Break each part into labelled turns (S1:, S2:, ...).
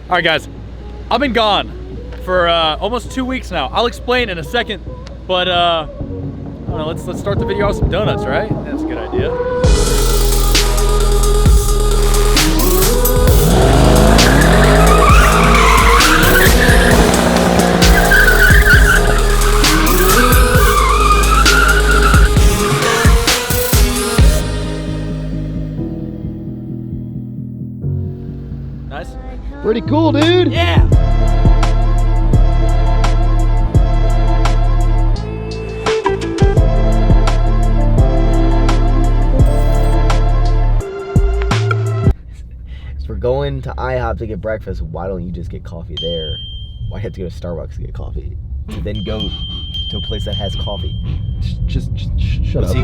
S1: All right, guys, I've been gone for almost 2 weeks now. I'll explain in a second, but I don't know, let's start the video with some donuts, right? That's a good idea. Nice.
S2: Pretty cool, dude.
S1: Yeah.
S2: So we're going to IHOP to get breakfast. Why don't you just get coffee there? Why have to go to Starbucks to get coffee? To then go to a place that has coffee. Just shut up.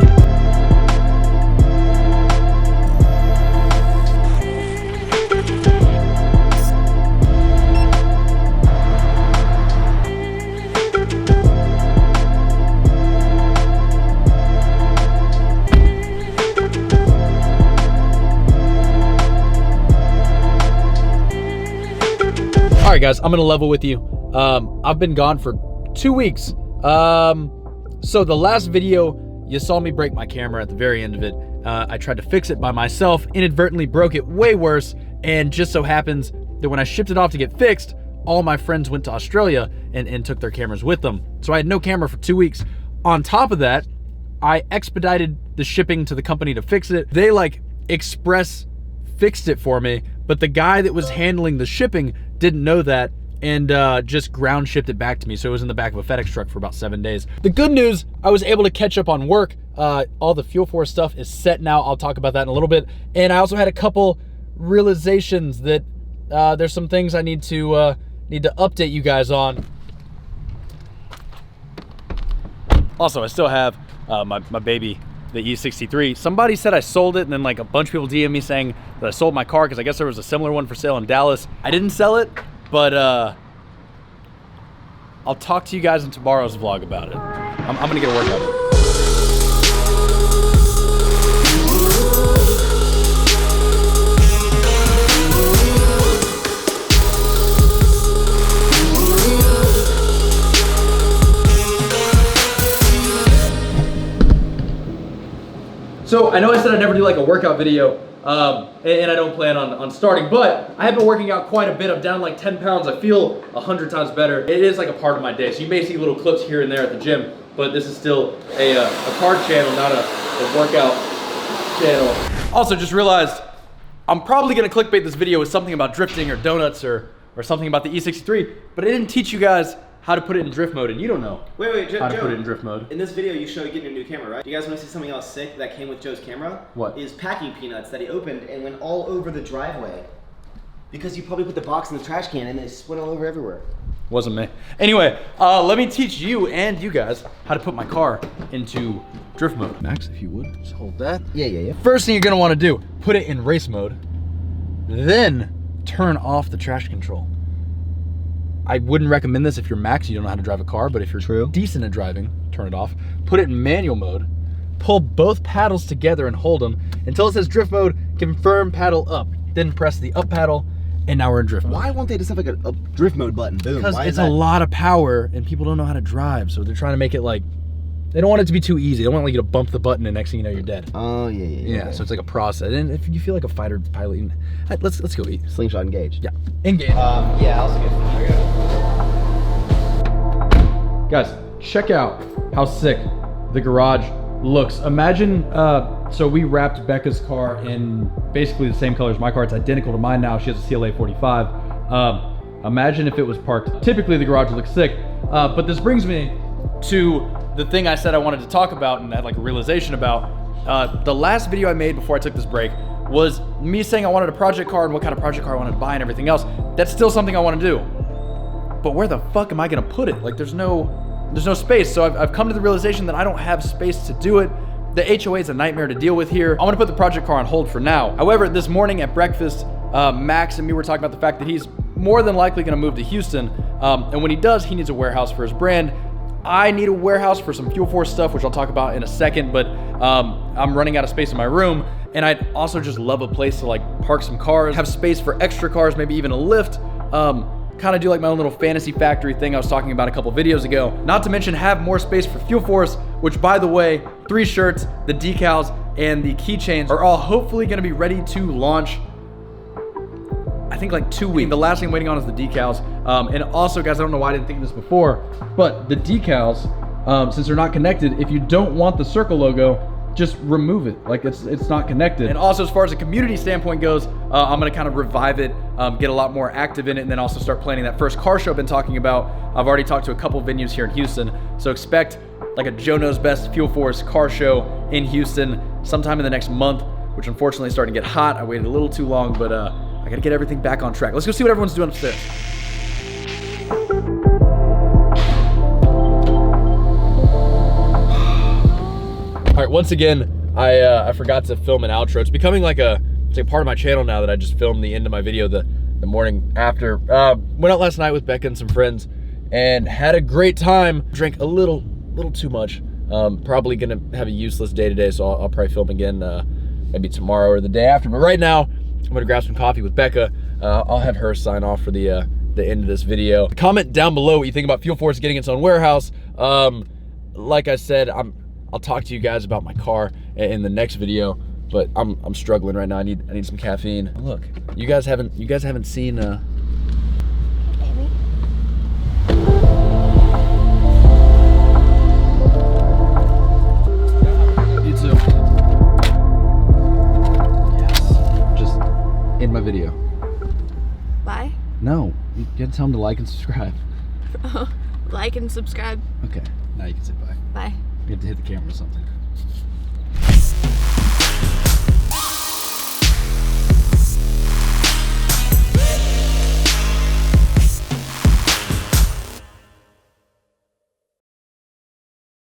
S1: All right, guys, I'm gonna level with you. I've been gone for 2 weeks. So the last video, you saw me break my camera at the very end of it. I tried to fix it by myself, inadvertently broke it way worse, and just so happens that when I shipped it off to get fixed, all my friends went to Australia and took their cameras with them. So I had no camera for 2 weeks. On top of that, I expedited the shipping to the company to fix it. They express fixed it for me, but the guy that was handling the shipping didn't know that and just ground shipped it back to me. So it was in the back of a FedEx truck for about 7 days. The good news, I was able to catch up on work. All the Fuel Force stuff is set now. I'll talk about that in a little bit. And I also had a couple realizations that there's some things I need to update you guys on. Also, I still have my baby, the E63. Somebody said I sold it, and then a bunch of people DM me saying that I sold my car because I guess there was a similar one for sale in Dallas. I didn't sell it, but I'll talk to you guys in tomorrow's vlog about it. I'm gonna get a workout in. So I know I said I'd never do a workout video, and I don't plan on starting, but I have been working out quite a bit. I'm down 10 pounds. I feel 100 times better. It is a part of my day. So you may see little clips here and there at the gym, but this is still a carb channel, not a workout channel. Also, just realized I'm probably gonna clickbait this video with something about drifting or donuts or something about the E63, but I didn't teach you guys how to put it in drift mode, and you don't know how to put it in drift mode.
S3: In this video, you show you getting a new camera, right? You guys want to see something else sick that came with Joe's camera?
S1: What?
S3: Is packing peanuts that he opened and went all over the driveway. Because you probably put the box in the trash can and it went all over everywhere.
S1: Wasn't me. Anyway, let me teach you and you guys how to put my car into drift mode. Max, if you would, just hold that.
S2: Yeah.
S1: First thing you're gonna wanna do, put it in race mode, then turn off the traction control. I wouldn't recommend this if you're Max, you don't know how to drive a car, but if you're decent at driving, turn it off. Put it in manual mode, pull both paddles together and hold them until it says drift mode, confirm paddle up. Then press the up paddle, and now we're in drift mode.
S2: Why won't they just have a drift mode button? Boom.
S1: Because it's a lot of power and people don't know how to drive, so they're trying to make it they don't want it to be too easy. They don't want you to bump the button and next thing you know you're dead.
S2: Oh, yeah.
S1: So it's a process. And if you feel like a fighter pilot, let's go eat.
S2: Slingshot engaged.
S1: Yeah, engage.
S3: Yeah, I'll skip it.
S1: Guys, check out how sick the garage looks. Imagine, so we wrapped Becca's car in basically the same color as my car. It's identical to mine now. She has a CLA 45. Imagine if it was parked. Typically the garage looks sick, but this brings me to the thing I said I wanted to talk about and had a realization about. The last video I made before I took this break was me saying I wanted a project car and what kind of project car I wanted to buy and everything else. That's still something I want to do. But where the fuck am I gonna put it? There's no space. So I've come to the realization that I don't have space to do it. The HOA is a nightmare to deal with here. I'm gonna put the project car on hold for now. However, this morning at breakfast, Max and me were talking about the fact that he's more than likely gonna move to Houston. And when he does, he needs a warehouse for his brand. I need a warehouse for some Fuel Force stuff, which I'll talk about in a second, but I'm running out of space in my room. And I'd also just love a place to park some cars, have space for extra cars, maybe even a lift. kind of do like my own little fantasy factory thing I was talking about a couple videos ago. Not to mention have more space for Fuel Force, which by the way, 3 shirts, the decals, and the keychains are all hopefully gonna be ready to launch, I think like 2 weeks. The last thing I'm waiting on is the decals. And also guys, I don't know why I didn't think of this before, but the decals, since they're not connected, if you don't want the circle logo, just remove it. Like it's not connected. And also as far as a community standpoint goes, I'm gonna kind of revive it, get a lot more active in it, and then also start planning that first car show I've been talking about. I've already talked to a couple venues here in Houston, so expect like a Joe Knows Best Fuel Force car show in Houston sometime in the next month, which unfortunately is starting to get hot. I waited a little too long, but I gotta get everything back on track. Let's go see what everyone's doing upstairs. All right, once again, I forgot to film an outro. It's becoming like it's a part of my channel now that I just filmed the end of my video the morning after. Went out last night with Becca and some friends and had a great time. Drank a little too much. Probably gonna have a useless day today, so I'll probably film again maybe tomorrow or the day after. But right now, I'm gonna grab some coffee with Becca. I'll have her sign off for the end of this video. Comment down below what you think about Fuel Force getting its own warehouse. Like I said, I'll talk to you guys about my car in the next video, but I'm struggling right now. I need some caffeine. Look, you guys haven't seen
S4: Baby.
S1: You too. Yes. Just end my video.
S4: Bye.
S1: No, you gotta tell them to like and subscribe.
S4: Like and subscribe.
S1: Okay, now you can say bye.
S4: Bye.
S1: You have to hit the camera or something.